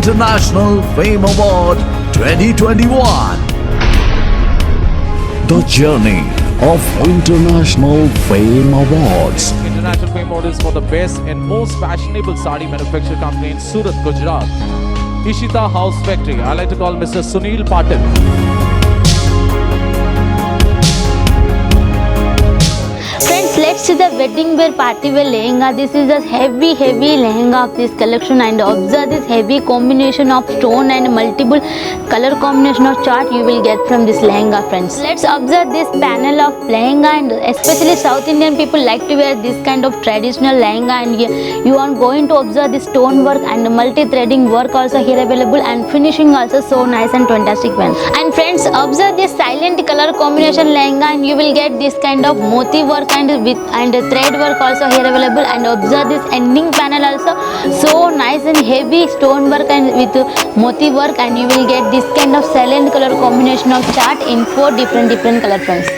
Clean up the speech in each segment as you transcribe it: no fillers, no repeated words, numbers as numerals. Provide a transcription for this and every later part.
International Fame Award 2021. The journey of International Fame Awards. International Fame Award is for the best and most fashionable sari manufacturing company in Surat, Gujarat. Ishita House Factory. I like to call Mr. Sunil Patil. Friends, let's see the wedding wear party wear lehenga. This is a heavy lehenga of this collection, and observe this heavy combination of stone and multiple color combination of chart you will get from this lehenga, friends. Let's observe this panel of lehenga, and especially South Indian people like to wear this kind of traditional lehenga, and you are going to observe this stone work and multi-threading work also here available, and finishing also so nice and fantastic, friends. And friends, observe this silent color combination lehenga, and you will get this kind of moti work and thread work also here available, and observe this ending panel also so nice and heavy stone work and with moti work, and you will get this kind of silent color combination of chart in 4 different color, friends.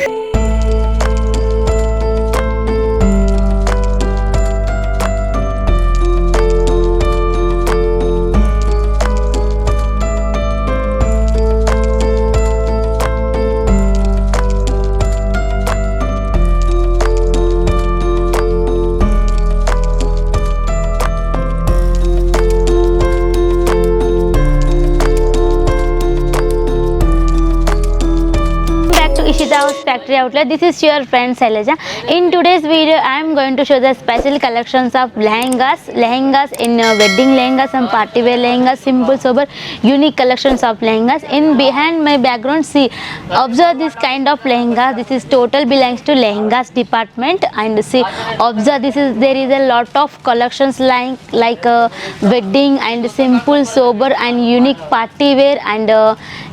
Ishita House Factory Outlet. This is your friend Shailaja. In today's video, I am going to show the special collections of lehengas in wedding lehengas and party wear lehengas, simple sober unique collections of lehengas. In behind my background, see, observe this kind of lehenga. This is total belongs to lehengas department, and see, observe there is a lot of collections like wedding and simple sober and unique party wear and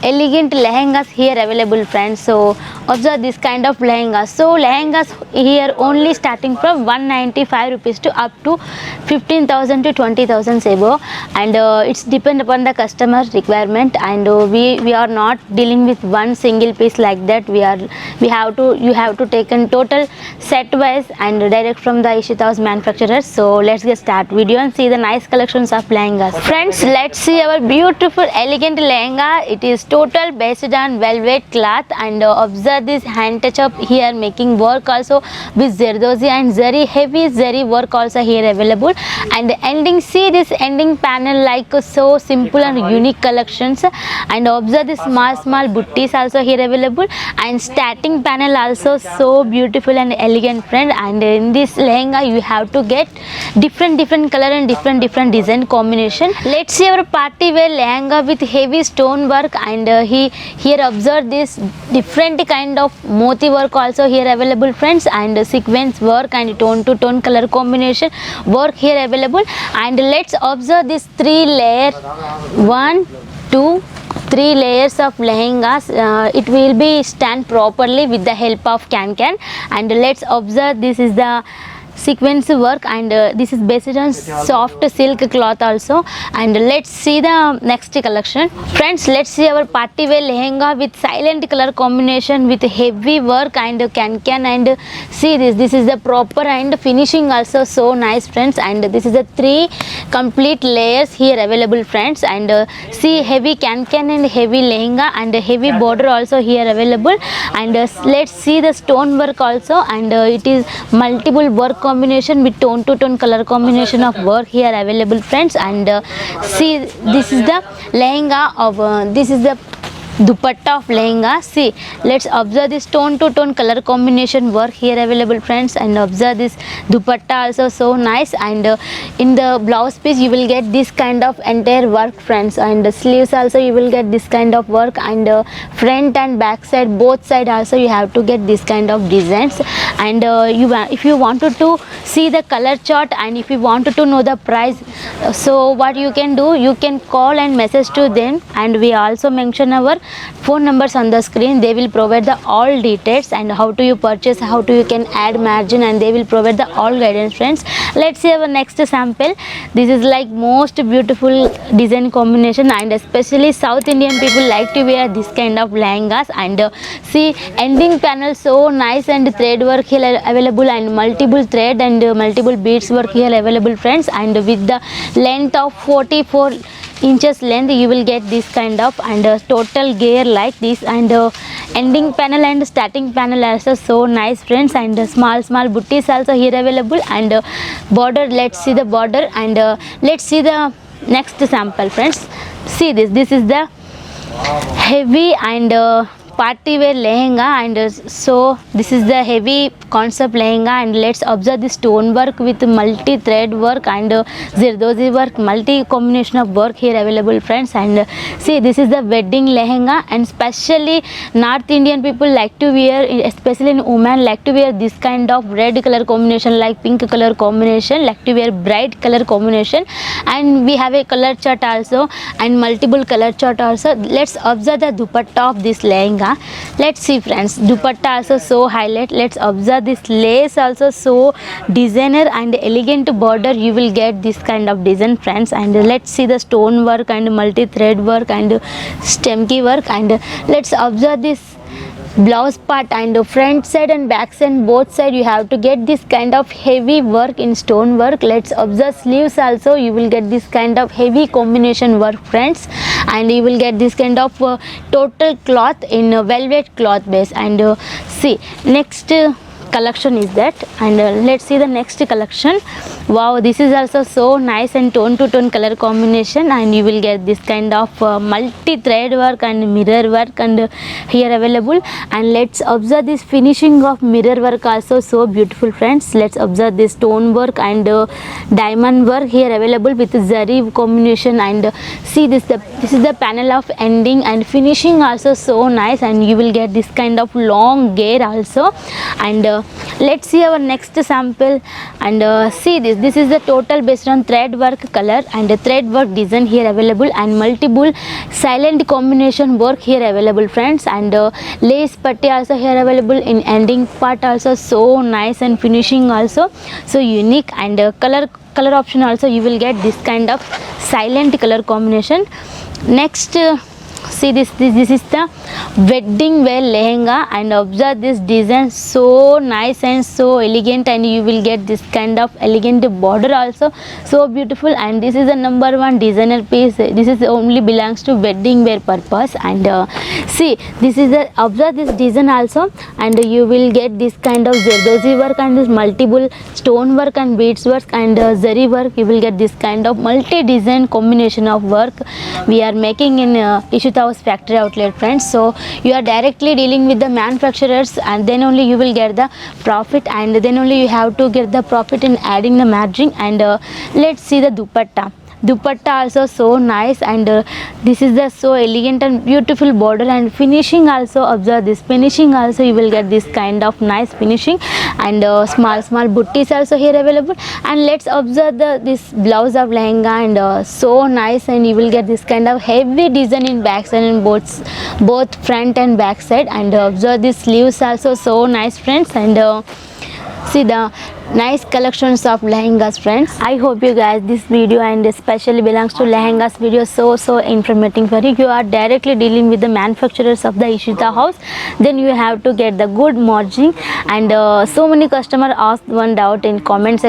elegant lehengas here available, friends. So observe this kind of lehengas. So lehengas here only starting from 195 rupees to up to 15,000 to 20,000 above, and it's depend upon the customer requirement, and we are not dealing with one single piece like that. You have to take in total set wise and direct from the Ishita House manufacturers. So let's get start video and see the nice collections of lehengas. Friends, let's see our beautiful elegant lehenga. It is total based on velvet cloth, and observe this hand touch up here making work also with Zardozi and zari, heavy zari work also here available, and ending, see this ending panel like so simple and unique collections, and observe this small buttis also here available, and starting panel also so beautiful and elegant, friend. And in this lehenga you have to get different color and different design combination. Let's see our party wear lehenga with heavy stone work, and here observe this different kind of moti work also here available, friends, and sequence work and tone to tone color combination work here available. And let's observe this 3 layer 1 2 3 layers of lehengas. It will be stand properly with the help of can, and let's observe this is the sequence work, and this is based on soft silk cloth also. And let's see the next collection, friends. Let's see our party wear lehenga with silent color combination with heavy work and can, and see this is the proper and finishing also so nice, friends. And this is the 3 complete layers here available, friends, and see heavy can and heavy lehenga and heavy border also here available. And let's see the stone work also, and it is multiple work combination with tone to tone color combination of work here available, friends. And see, this is the lehenga of this is the dupatta of lehenga. See, let's observe this tone to tone color combination work here available, friends, and observe this dupatta also so nice. And in the blouse piece you will get this kind of entire work, friends, and the sleeves also you will get this kind of work, and front and back side both side also you have to get this kind of designs. And if you wanted to see the color chart, and if you wanted to know the price, so what you can do, you can call and message to them, and we also mention our phone numbers on the screen. They will provide the all details and how to you purchase, how to you can add margin, and they will provide the all guidance, friends. Let's see our next sample. This is like most beautiful design combination, and especially South Indian people like to wear this kind of lehengas. And see, ending panel so nice, and thread work here available, and multiple thread and multiple beads work here available, friends, and with the length of 44 inches length you will get this kind of, and total gear like this, and ending panel and starting panel also so nice friends, and small butties also here available, and border, let's see the border, and let's see the next sample friends. See this is the heavy and party wear lehenga, and so this is the heavy concept lehenga, and let's observe the stone work with multi thread work and zirdozi work, multi combination of work here available friends. And see, this is the wedding lehenga, and especially North Indian people like to wear, especially in women like to wear this kind of red color combination, like pink color combination, like to wear bright color combination, and we have a color chart also and multiple color chart also. Let's observe the dupatta of this lehenga. Let's see friends, dupatta also so highlight. Let's observe this lace also so designer and elegant border, you will get this kind of design friends. And let's see the stone work and multi thread work and stemki work, and let's observe this blouse part, and front side and back side both side you have to get this kind of heavy work in stone work. Let's observe sleeves also, you will get this kind of heavy combination work friends, and you will get this kind of total cloth in velvet cloth base. And see next collection is that, and let's see the next collection. Wow, this is also so nice and tone to tone color combination, and you will get this kind of multi thread work and mirror work and here available. And let's observe this finishing of mirror work also so beautiful friends. Let's observe this stone work and diamond work here available with zari combination, and see this is the panel of ending and finishing also so nice, and you will get this kind of long gear also. And let's see our next sample, and see this is the total based on thread work color and thread work design here available, and multiple silent combination work here available friends, and lace patti also here available in ending part also so nice, and finishing also so unique, and color option also you will get this kind of silent color combination. Next see this is the wedding wear lehenga, and observe this design so nice and so elegant, and you will get this kind of elegant border also so beautiful. And this is the number one designer piece, this is only belongs to wedding wear purpose. And see this is the, observe this design also, and you will get this kind of zerdozi work and this multiple stone work and beads work and zari work. You will get this kind of multi design combination of work we are making in Ishita House factory outlet friends. So you are directly dealing with the manufacturers, and then only you will get the profit, and then only you have to get the profit in adding the margin. And let's see the dupatta also so nice, and this is the so elegant and beautiful border and finishing also. Observe this finishing also, you will get this kind of nice finishing, and small butties also here available. And let's observe this blouse of lehenga, and so nice, and you will get this kind of heavy design in back side and both front and back side. And observe this sleeves also so nice friends, and see the nice collections of lehengas friends. I hope you guys this video and especially belongs to lehengas video so informative for you. You are directly dealing with the manufacturers of the Ishita House, then you have to get the good margin. And so many customers asked one doubt in comment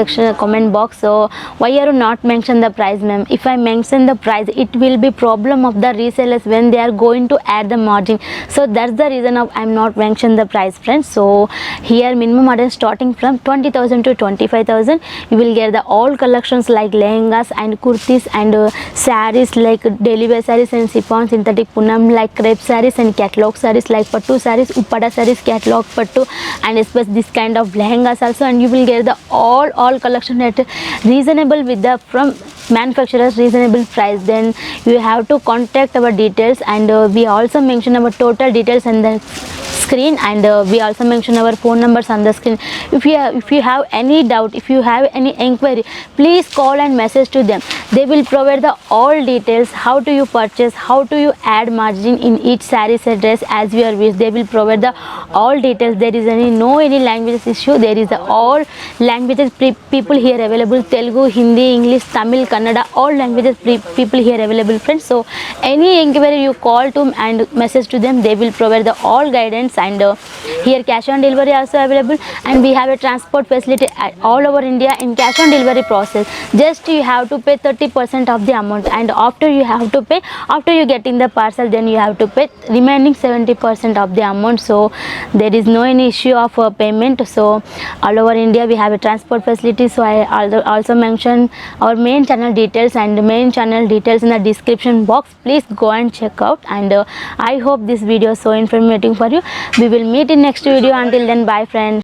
box, so why are you not mention the price ma'am? If I mention the price, it will be problem of the resellers when they are going to add the margin. So that's the reason of I'm not mention the price friends. So here minimum order starting from 20,000 to 25,000. You will get the all collections like lehengas and kurtis and saris like daily wear saris and chiffon synthetic punam like crepe saris and catalog saris like pattu saris, uppada saris, catalog pattu, and especially this kind of lehengas also. And you will get the all collection at reasonable with the from manufacturers reasonable price. Then you have to contact our details, and we also mention our total details in the screen, and we also mention our phone numbers on the screen. If you have any doubt, if you have any inquiry, please call and message to them. They will provide the all details, how do you purchase, how do you add margin in each saree set dress as you are wish. They will provide the all details. There is any languages issue. There is all languages people here available: Telugu, Hindi, English, Tamil, Kannada, all languages people here available friends. So any inquiry you call to and message to them, they will provide the all guidance details, and here cash on delivery also available, and we have a transport facility all over India in cash on delivery process. Just you have to pay 30% of the amount, and after you getting the parcel, then you have to pay remaining 70% of the amount. So there is no any issue of payment. So all over India we have a transport facility. So I also mention our main channel details and main channel details in the description box. Please go and check out, and I hope this video is so informative for you. We will meet in next video. Until then, bye friends.